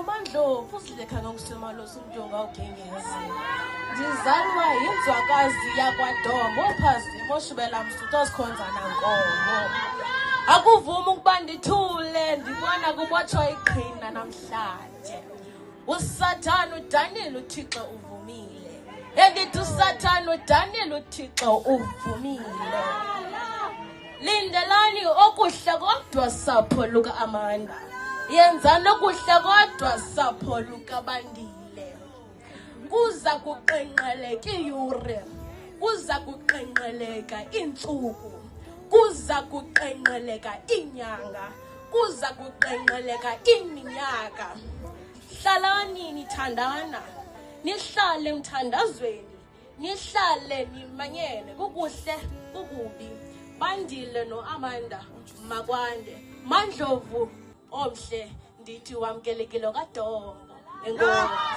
Mandlovu usilekha ngokusema somjonga ugengezi. Ndizalwa yinzwakazi yakwaDombo ophazima oshubela msuthu osikhonza nankomo. Akuvuma ukuba ndithule ndibona kubotshwa iqhina namhlanje. USathane udanile uThixo uvumile. Endithi uSathane udanile uThixo uvumile. Lindelani okuhle kodwa sapho luka-Amanda. Yenzani okuhle kodwa sapho lukaBandile. Kuza kuqenqeleka iyure. Kuza kuqenqeleka iintsuku. Kuza kuqenqeleka iinyanga. Kuza kuqenqeleka iminyaka. Hlalani nithandana. Nihlale mthandazweni. Nihlale nimanyene kukuhle kukubi. Bandile no-Amanda Makwande. Mandlovu omhle ndithi wamkelekile kaDombo. Enkosi.